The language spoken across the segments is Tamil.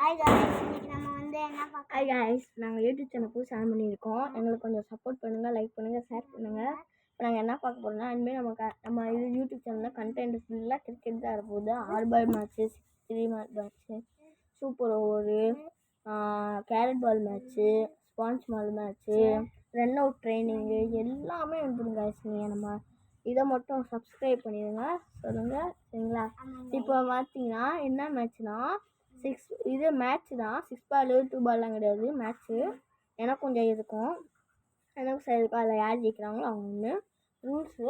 ஹாய் गाइस இன்னைக்கு நம்ம வந்து என்ன பார்க்க ஹாய் गाइस நாங்கள் யூடியூப் சேனல் புதுசாக ஆன் பண்ணியிருக்கோம். எங்களுக்கு கொஞ்சம் சப்போர்ட் பண்ணுங்கள், லைக் பண்ணுங்கள், ஷேர் பண்ணுங்கள். இப்போ நாங்கள் என்ன பார்க்க போகிறோம்னா இனிமேல் நம்ம இது யூடியூப் சேனலில் கண்டென்ட் ஃபுல்லாக கிரிக்கெட் தான் இருப்போது. All ball match, 3 match, super over, carrot ball match, sponge ball match, run out training எல்லாமே வந்துடும் गाइस. நீங்கள் நம்ம இதை மட்டும் சப்ஸ்கிரைப் பண்ணிடுங்க. சொல்லுங்கள் சரிங்களா? இப்போ பார்த்தீங்கன்னா என்ன மேட்ச்னா 6 இது மேட்ச் தான். 6 பால் 2 பால்லாம் கிடையாது மேட்ச்சு. எனக்கு கொஞ்சம் இருக்கும், எனக்கு சரி இருக்கும். அதில் யார் ஜெயிக்கிறாங்களோ அவங்க ஒன்று ரூல்ஸு.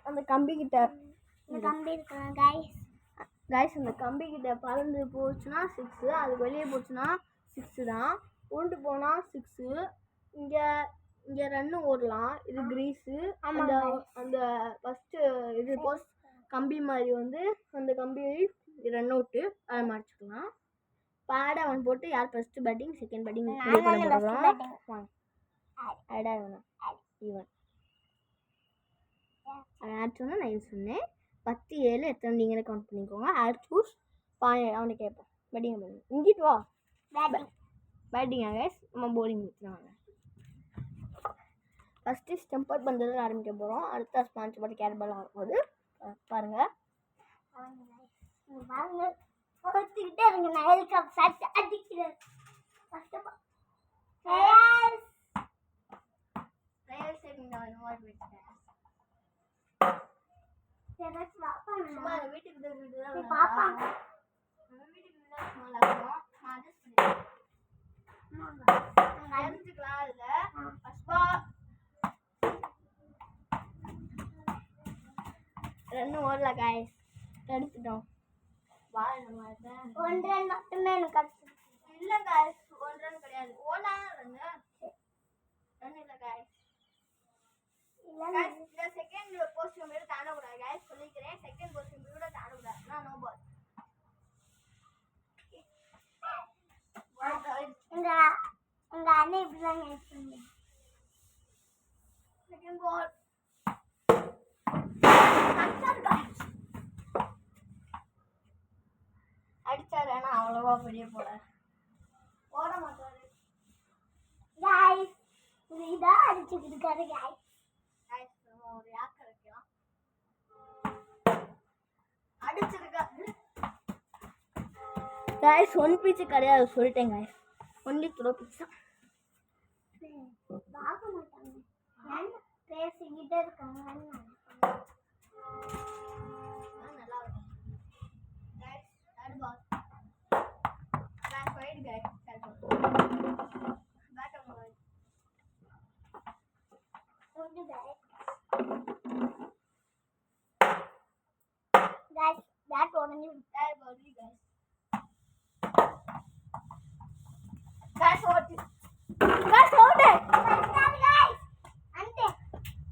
அந்த கம்பிக்கிட்ட இந்த கம்பி இருக்குங்க गाइस அந்த கம்பிக்கிட்ட பறந்து போச்சுன்னா 6, அது வெளியே போச்சுன்னா 6 தான். உருண்டு போனால் 6. இங்கே இங்கே ரன்னு ஓடலாம். இது கிரீஸு. அந்த அந்த ஃபஸ்ட்டு இது போஸ்ட் கம்பி மாதிரி வந்து அந்த கம்பி ரன் அவுட்டு அதை மாடிச்சுக்கலாம். பாட அவன் போட்டு யார் ஃபர்ஸ்ட் பேட்டிங் செகண்ட் பேட்டிங் போகிறோம். ஆடா ஈவன் ஆட் சொன்னால் நான் சொன்னேன் 10-7 எத்தனை நீங்களே கவுண்ட் பண்ணிக்கோங்க. ஆட் சூஸ் அவனை கேட்போம். பேட்டிங் பண்ணுங்க. இங்கிட்டு வா பேட்டிங்காக கைஸ். நம்ம போலிங் ஊற்றுவாங்க. ஃபஸ்ட்டு ஸ்டெம்ப் அவுட் பண்ணுறதுல ஆரம்பிக்க போகிறோம். அடுத்த ஸ்பான்ச் பாட்டு கேரட் பால் ஆகும்போது பாருங்கள். கொடுத்துக்கிட்டே இருங்க. நான் ஹெலிகாப்டர் சட் அடிக்கிறேன். ஃபர்ஸ்ட் ஆஃப் ட்ரையல் சேவிங் நான் இன்வால்வ் பண்ணிட்டேன். எனக்கு பாப்பா சும்மா வீட்டுக்கு தான் பாப்பா நம்ம வீட்டுக்கு தான் சும்மா லாகும். நான் அட்ஜஸ்ட் பண்ணிட்டேன். நான் எடுத்துக்கலாம். அதில் ஃபர்ஸ்ட் பால் ரன் ஓடல கைஸ். எடுத்துட்டோம். பால் நம்ம 1 ரன் மட்டுமே எனக்கு கிடைச்சிருக்கு. இல்லை கைஸ் 1 ரன் கிடையாது. ஓடலாம் ரன்னு ரன் இல்லை கைஸ். இந்த செகண்ட் போஸ்டிங் கூட தாண்டக்கூடாது கைஸ். சொல்லிக்கிறேன், செகண்ட் போஸ்டிங் கூட தாண்டக்கூடாது. நான் நோ பால். உங்க அண்ணன் இப்படிதான் நினைச்சீங்க. செகண்ட் பால் அடிச்சாரு. ஆனால் அவ்வளோவா பெரிய போட மாட்டாரு गाइस இதான் அடிச்சிட்டு இருக்காரு गाइस. ஒரு யாக்க வைக்கலாம். அடிச்சிருக்காரு गाइस. 1 பிச்சு கிடையாது சொல்லிட்டேன் गाइस. ஒன்லி த்ரோ பிச்சு தான். பார்க்க மாட்டாங்க. நான் பேசிக்கிட்டே இருக்காங்க. நல்லா இருக்கும் guys. Third ball back wide guys. Third ball back up ball okay guys bat உடனே தேர்ட் பால் गाइस. गाइस ஓடி गाइस ஓடு गाइस அண்டே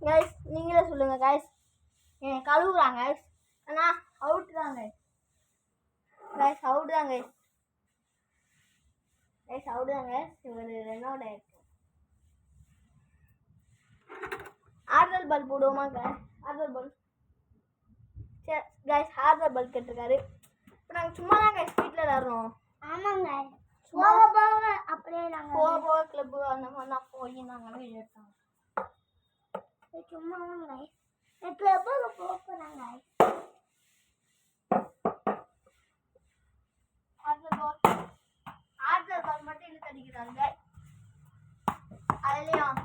गाइस. நீங்களே சொல்லுங்க गाइस. கழுவுறாங்க गाइस. ஆனா அவுட் தான் गाइस. गाइस அவுட் தான் गाइस. गाइस அவுட் தான் गाइस. இவர் ரன் அவுட் ஆயிருக்கு. ஆர்டர் பால் போடுவோமா गाइस? ஆர்டர் பால் சரி गाइस. ஆர்டர் பால் கேட்டிருக்காரு. இப்போ நாங்கள் சும்மா தான் गाइस வீட்டில் விளாட்றோம். ஆமாங்க. போக அப்படியே நாங்க போக கிளப்பு அந்த மாதிரி தான் போய் நாங்கள் வீடியோ எடுத்தாங்க. சும்மா गाइस கிளப்புக்கு போக போறாங்க गाइस. ஆர்டர் பால் மட்டும் இழுத்து அடிக்கிறாங்க गाइस. அதுலேயும்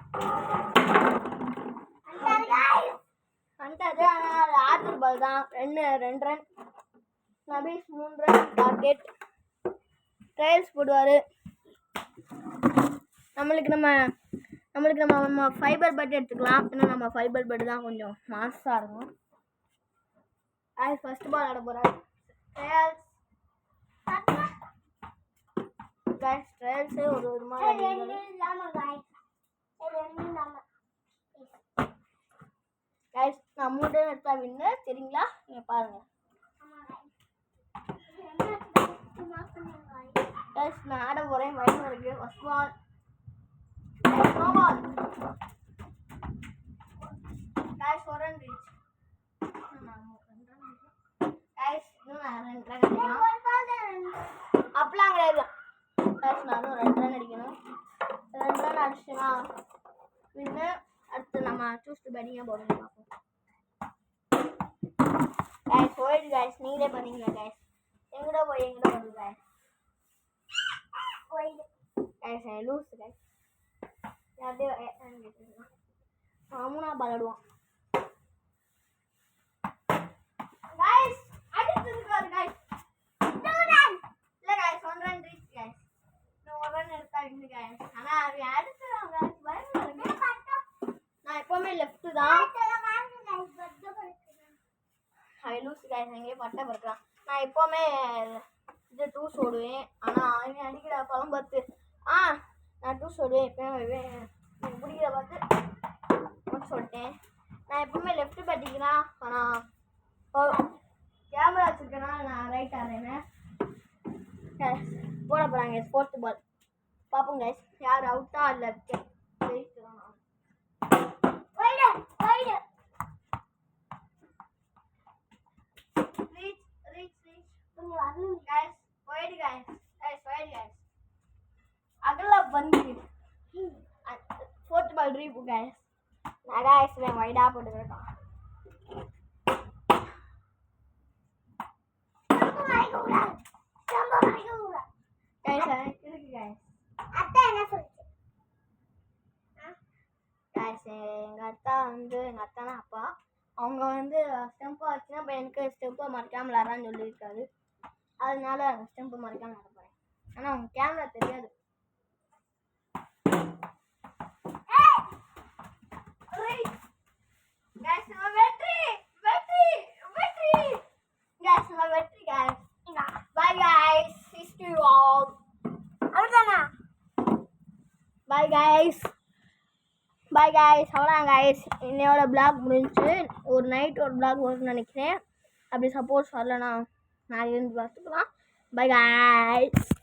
வந்துட்டாரு. ஆனால் ஆர்டர் பால் தான். 2 run. Nabees 3 run target. Trials போடுவார். நம்மளுக்கு நம்ம ஃபைபர் பெட் எடுத்துக்கலாம். ஏன்னா நம்ம ஃபைபர் பெட் தான் கொஞ்சம் மாஸாக இருக்கும். அது ஃபர்ஸ்ட் பால் ஆட போகிறாரு. Trials guys. ட்ரையல்ஸே ஒரு மாதிரி गाइस. நான் 3 ரன் எடுத்தா வின்னு சரிங்களா? நீங்கள் பாருங்கள் गाइस. நான் ஆட போகிறேன். மைண்ட் இருக்கு. First ball no ball guys. 1 run reach. Guys இன்னும் 2 ரன் அப்படிலாம் கிடையாது. லூஸ்ட் பேட்டிங்க போடுங்க பார்ப்போம். கைஸ் போயிடு கைஸ், நீங்களே பண்ணீங்களா கைஸ்? எங்கடா வருது கைஸ்? போயிடு கைஸ் லூஸ் கைஸ். அப்படியே மூணா பலடுவான் கைஸ். அடிச்சிருக்காரு கைஸ். இல்ல கைஸ் 1 ரன் ரீச் கைஸ். நான் 1 ரன் எடுத்தாங்க கைஸ். ஆனா அவன் அடிச்சிரான் கைஸ். பயமா நான் எப்பவுமே லெஃப்ட் தான். அவன் லூஸ் கைஸ். எங்கேயே பட்டை பறக்கலாம். நான் எப்பவுமே இது டூஸ் ஓடுவேன். ஆனா அவன் அடிக்கிற பழம் பார்த்து நான் டூஸ் ஓடுவேன். எப்பவுமே எனக்கு பிடிக்கிற பார்த்து சொல்லிட்டேன். நான் எப்பவுமே லெஃப்ட் பேட்டிங் தான். ஆனால் கேமரா வச்சுருக்கேன்னா நான் ரைட் ஆடுறேன். போட போகிறாங்க 4th பால். பார்ப்போம் கைஸ் யார் அவுட்டா இல்லை ஜெயிக்கிறோம். அகல வந்து 4th பால் ரீப்பு கைஸ். நான் கைஸ் வைடா போட்டுக்கிறேன். எங்கள் அத்தா வந்து எங்கள் அத்தானா அப்பா அவங்க வந்து ஸ்டெம்பை வச்சுன்னா இப்போ எனக்கு ஸ்டெம்பை மறைக்காமல் விளாட்றான்னு சொல்லியிருக்காரு. அதனால ஸ்டெம்பை மறைக்காமல் விளாட போகிறேன். ஆனால் அவங்க கேமரா தெரியாது. Bye guys. அவ்வளோதான் guys. என்னோட vlog முடிஞ்சு. ஒரு நைட் ஒரு vlog வரும்னு நினைக்கிறேன். அப்படி சப்போஸ் வரலன்னா நான் இருந்து பார்த்துக்கலாம். Bye guys.